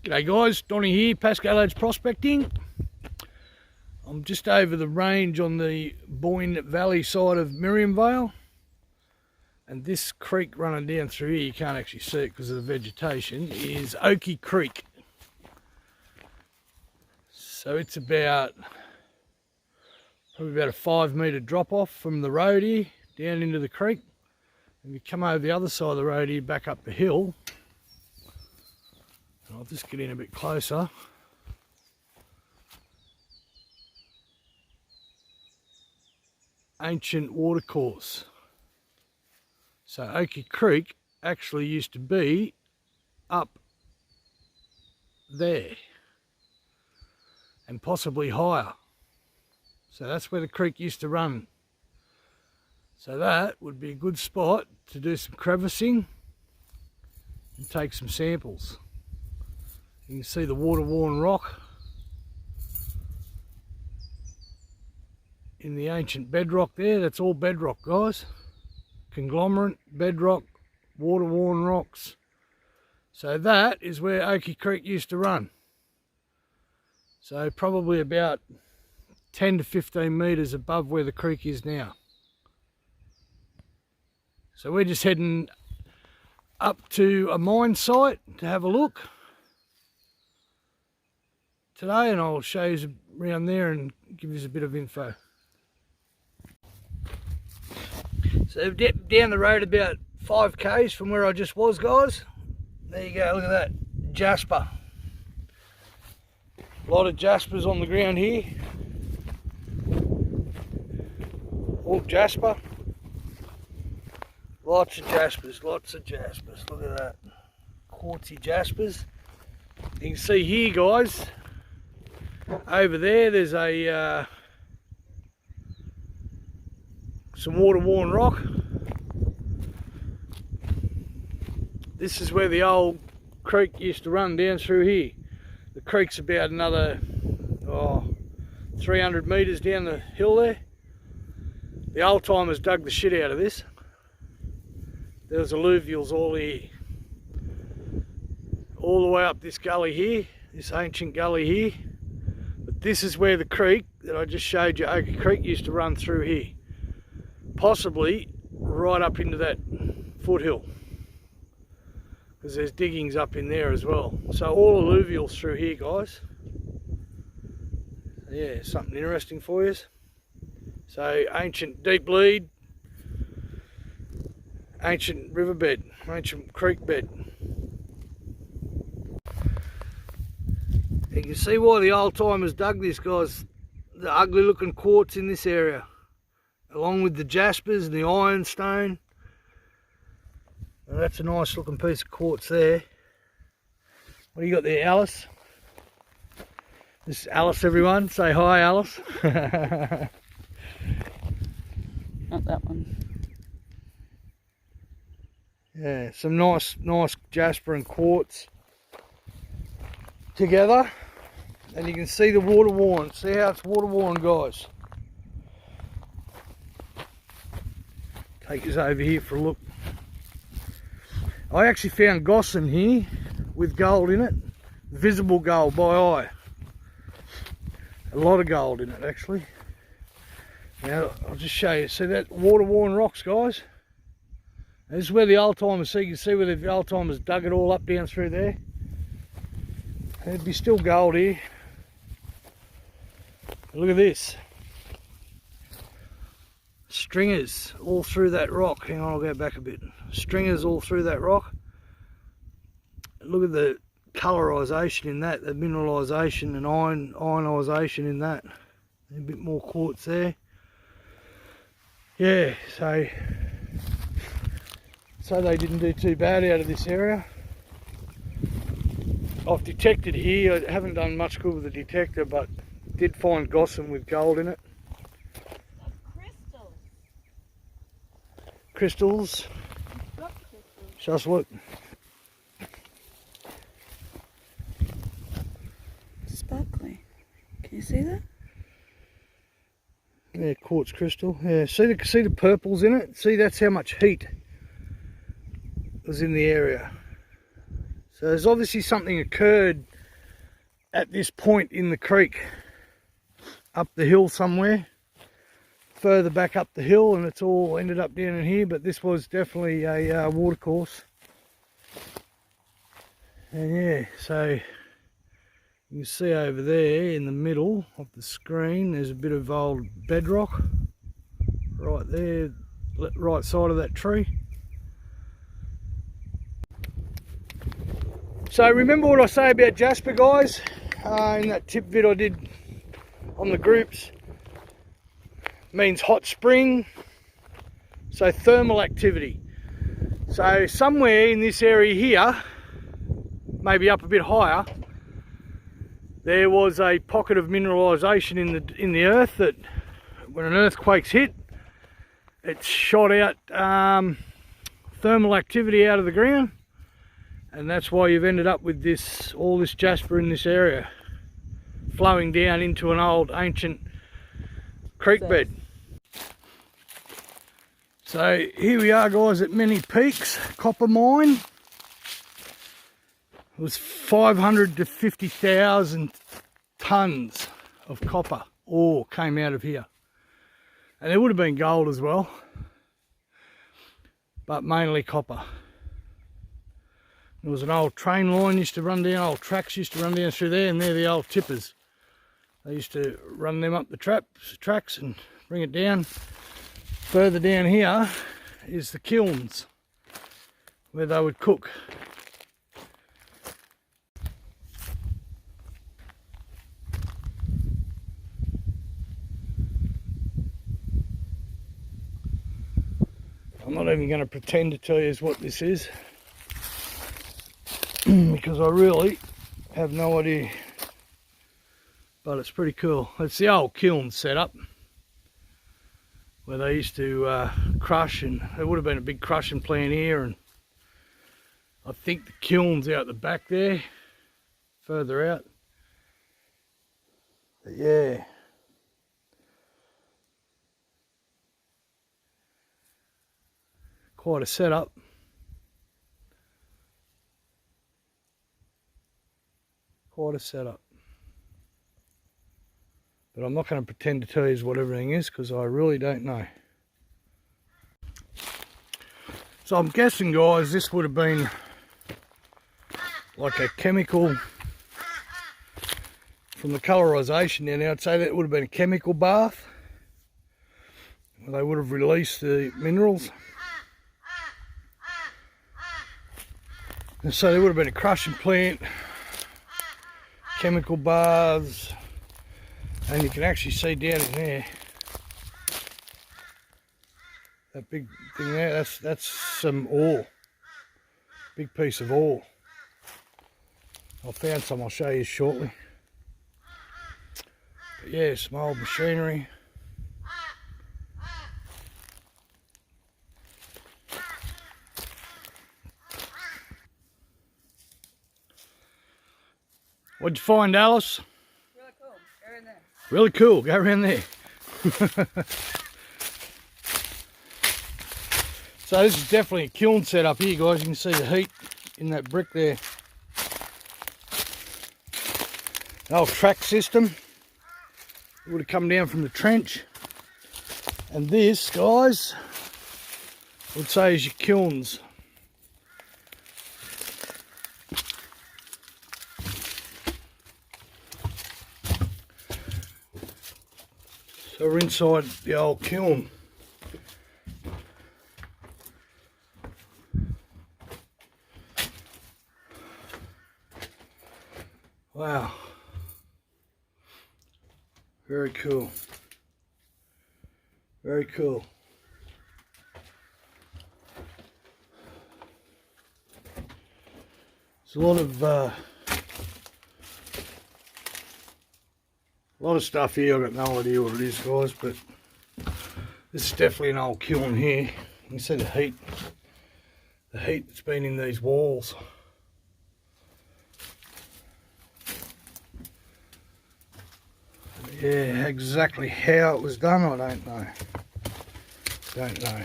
G'day guys, Donny here, Pascal Lads Prospecting. I'm just over the range on the Boyne Valley side of Miriam Vale. And this creek running down through here, you can't actually see it because of the vegetation, is Oakey Creek. So it's about, probably about a 5 metre drop off from the road here, down into the creek. And you come over the other side of the road here, back up the hill. I'll just get in a bit closer. Ancient watercourse. So Oakey Creek actually used to be up there and possibly higher. So that's where the creek used to run. So that would be a good spot to do some crevicing and take some samples. You can see the water-worn rock in the ancient bedrock there. That's all bedrock, guys. Conglomerate, bedrock, water-worn rocks. So that is where Oakey Creek used to run. So probably about 10 to 15 metres above where the creek is now. So we're just heading up to a mine site to have a look today, and I'll show you around there and give you a bit of info. So down the road about 5 k's from where I just was, guys. There you go, look at that, jasper. A lot of jaspers on the ground here. All jasper. Lots of jaspers, lots of jaspers. Look at that, quartzy jaspers. You can see here, guys, over there's a some water-worn rock. This is where the old creek used to run down through here. The creek's about another 300 metres down the hill there. The old timers dug the shit out of this. There was alluvials all here, all the way up this gully here, this ancient gully here. But this is where the creek that I just showed you, Oakey Creek, used to run through here. Possibly right up into that foothill, because there's diggings up in there as well. So all alluvials through here, guys. Yeah, something interesting for you. So ancient deep lead, ancient riverbed, ancient creek bed. You can see why the old timers dug this, guys. The ugly looking quartz in this area, along with the jaspers and the ironstone. Well, that's a nice looking piece of quartz there. What do you got there, Alice? This is Alice, everyone. Say hi, Alice. Not that one. Yeah, some nice jasper and quartz together. And you can see the water worn. See how it's water worn, guys. Take us over here for a look. I actually found gossan here with gold in it. Visible gold by eye. A lot of gold in it, actually. Now, I'll just show you. See that water-worn rocks, guys? This is where the old timers, so you can see where the old timers dug it all up down through there. There'd be still gold here. Look at this. Stringers all through that rock. Hang on, I'll go back a bit. Stringers all through that rock. Look at the colorization in that, the mineralization and ionization in that. A bit more quartz there. Yeah, so they didn't do too bad out of this area. I've detected here, I haven't done much good with the detector, but did find gossan with gold in it. Crystals. Just look. Sparkly. Can you see that? Yeah, quartz crystal. Yeah, see the purples in it? See, that's how much heat was in the area. So there's obviously something occurred at this point in the creek, up the hill somewhere, further back up the hill, and it's all ended up down in here, but this was definitely a watercourse. And yeah, so you can see over there in the middle of the screen there's a bit of old bedrock right there, right side of that tree. So remember what I say about Jasper, guys, in that tip vid I did on the groups. Means hot spring, so thermal activity. So somewhere in this area here, maybe up a bit higher, there was a pocket of mineralisation in the earth that, when an earthquake's hit, it shot out thermal activity out of the ground, and that's why you've ended up with all this jasper in this area, flowing down into an old ancient creek bed. So here we are, guys, at Many Peaks copper mine. It was 500 to 50,000 tonnes of copper ore came out of here, and there would have been gold as well, but mainly copper. There was an old train line used to run down, old tracks used to run down through there, and they're the old tippers. They used to run them up the tracks and bring it down. Further down here is the kilns where they would cook. I'm not even going to pretend to tell you what this is because I really have no idea, but it's pretty cool. It's the old kiln setup where they used to crush, and there would have been a big crushing plant here, and I think the kiln's out the back there, further out. But yeah, quite a setup. Quite a setup. But I'm not going to pretend to tell you what everything is because I really don't know. So I'm guessing, guys, this would have been like a chemical, from the colorization down there, I'd say that would have been a chemical bath. They would have released the minerals. And so there would have been a crushing plant, chemical baths, and you can actually see down in there, that big thing there, that's some ore, big piece of ore. I found some, I'll show you shortly. But yeah, some old machinery. What'd you find, Alice? Really cool. Go in there. Really cool. Go around there. So this is definitely a kiln setup here, guys. You can see the heat in that brick there. An old track system. It would have come down from the trench. And this, guys, I would say is your kilns. So we're inside the old kiln. Wow. Very cool. Very cool. There's a lot of stuff here. I've got no idea what it is, guys, but this is definitely an old kiln here. You can see the heat that's been in these walls. Yeah, exactly how it was done, I don't know. Don't know.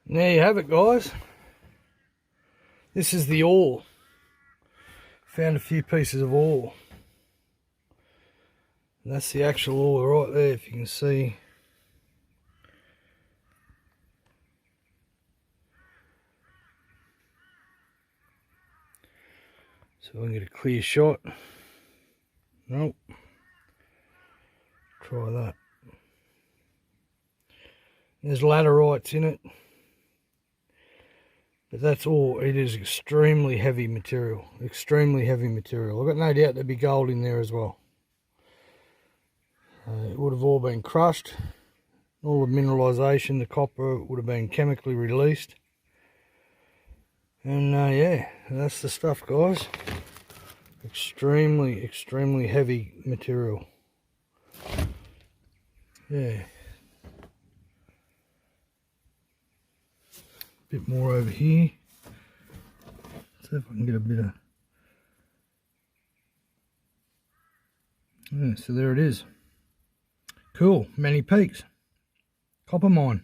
And there you have it, guys. This is the ore found a few pieces of ore. And that's the actual ore right there, if you can see. So I can get a clear shot. Nope. Try that. There's laterites in it. But that's all. It is extremely heavy material. Extremely heavy material. I've got no doubt there'd be gold in there as well. It would have all been crushed. All the mineralisation, the copper would have been chemically released. And yeah, that's the stuff, guys. Extremely, extremely heavy material. Yeah. Bit more over here. See if I can get a bit of... Yeah, so there it is. Cool, Manny Peaks. Copper mine.